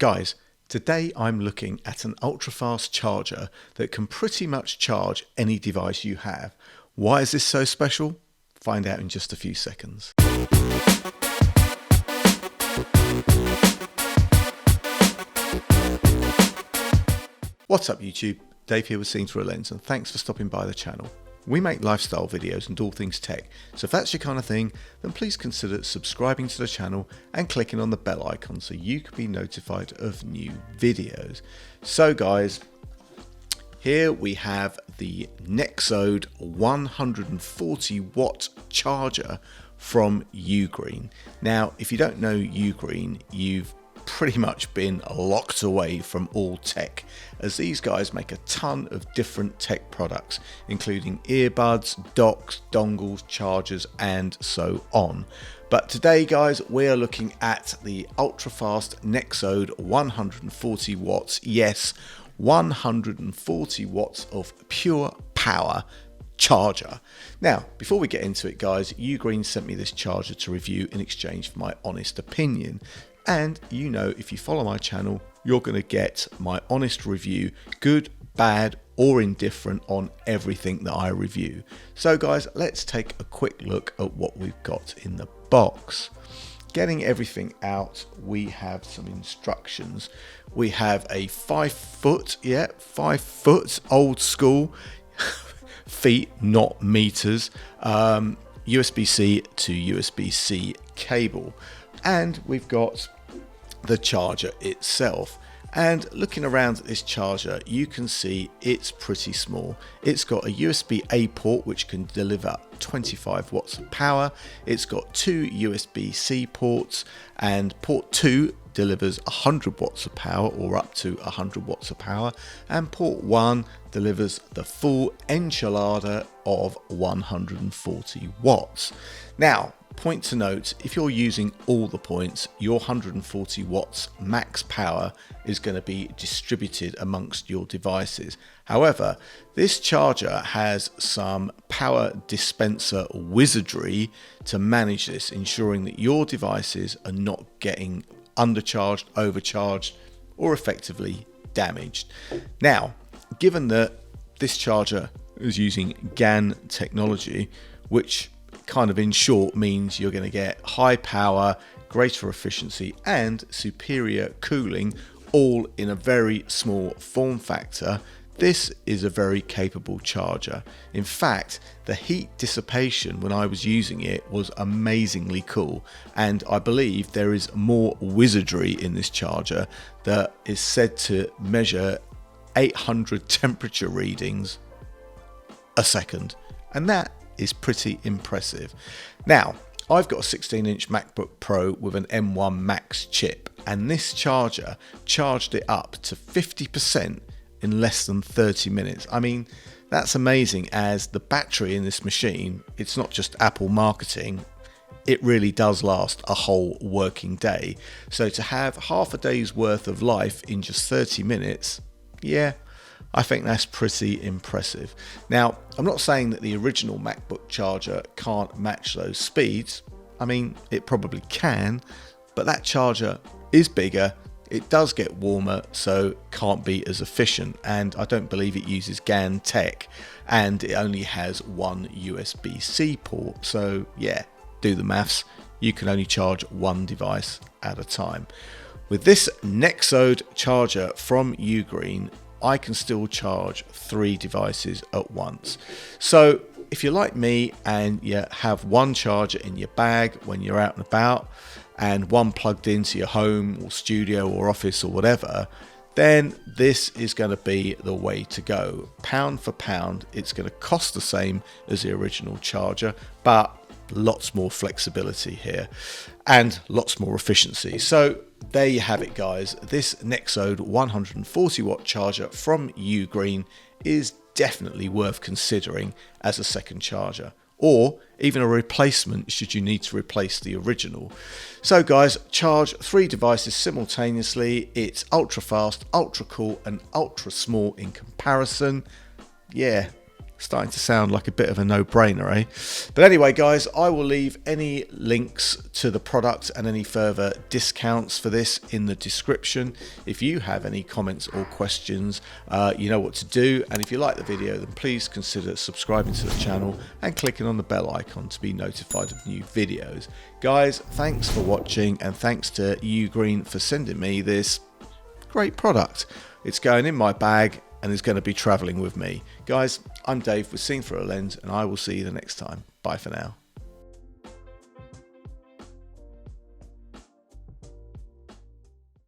Guys, today I'm looking at an ultra-fast charger that can pretty much charge any device you have. Why is this so special? Find out in just a few seconds. What's up YouTube? Dave here with Seen Through a Lens, and thanks for stopping by the channel. We make lifestyle videos and all things tech, so if that's your kind of thing, then please consider subscribing to the channel and clicking on the bell icon so you can be notified of new videos. So guys, here we have the Nexode 140 watt charger from UGREEN. Now, if you don't know UGREEN, you've pretty much been locked away from all tech, as these guys make a ton of different tech products, including earbuds, docks, dongles, chargers, and so on. But today, guys, we're looking at the ultra-fast Nexode 140 watts. Yes, 140 watts of pure power charger. Now, before we get into it, guys, UGREEN sent me this charger to review in exchange for my honest opinion. And you know, if you follow my channel, you're going to get my honest review, good, bad, or indifferent, on everything that I review. So guys, let's take a quick look at what we've got in the box. Getting everything out, we have some instructions. We have a 5 foot old school, feet, not meters, USB-C to USB-C cable. And we've got the charger itself. And looking around at this charger, you can see it's pretty small. It's got a USB-A port which can deliver 25 watts of power. It's got 2 USB-C ports, and port 2 delivers 100 watts of power, or up to 100 watts of power, and port 1 delivers the full enchilada of 140 watts. Now, point to note, if you're using all the points, your 140 watts max power is going to be distributed amongst your devices. However, this charger has some power dispenser wizardry to manage this, ensuring that your devices are not getting undercharged, overcharged, or effectively damaged. Now, given that this charger is using GaN technology, which kind of in short means you're going to get high power, greater efficiency, and superior cooling, all in a very small form factor, this is a very capable charger. In fact, the heat dissipation when I was using it was amazingly cool, and I believe there is more wizardry in this charger that is said to measure 800 temperature readings a second, and that is pretty impressive. Now, I've got a 16-inch MacBook Pro with an M1 Max chip, and this charger charged it up to 50% in less than 30 minutes. I mean, that's amazing, as the battery in this machine, it's not just Apple marketing, it really does last a whole working day. So to have half a day's worth of life in just 30 minutes, yeah, I think that's pretty impressive. Now, I'm not saying that the original MacBook charger can't match those speeds. I mean, it probably can, but that charger is bigger, it does get warmer, so can't be as efficient, and I don't believe it uses GaN tech, and it only has one USB-C port. So yeah, do the maths, you can only charge one device at a time. With this Nexode charger from UGREEN, I can still charge 3 devices at once. So if you're like me and you have one charger in your bag when you're out and about, and one plugged into your home or studio or office or whatever, then this is going to be the way to go. Pound for pound, it's going to cost the same as the original charger, but lots more flexibility here and lots more efficiency. So there you have it, guys. This Nexode 140 watt charger from UGREEN is definitely worth considering as a second charger, or even a replacement should you need to replace the original. So guys, charge 3 devices simultaneously. It's ultra fast, ultra cool, and ultra small in comparison. Yeah, Starting to sound like a bit of a no-brainer, eh? But anyway, guys, I will leave any links to the product and any further discounts for this in the description. If you have any comments or questions, you know what to do. And if you like the video, then please consider subscribing to the channel and clicking on the bell icon to be notified of new videos. Guys, thanks for watching, and thanks to UGREEN for sending me this great product. It's going in my bag and is going to be traveling with me. Guys, I'm Dave with Seen Through a Lens, and I will see you the next time. Bye for now.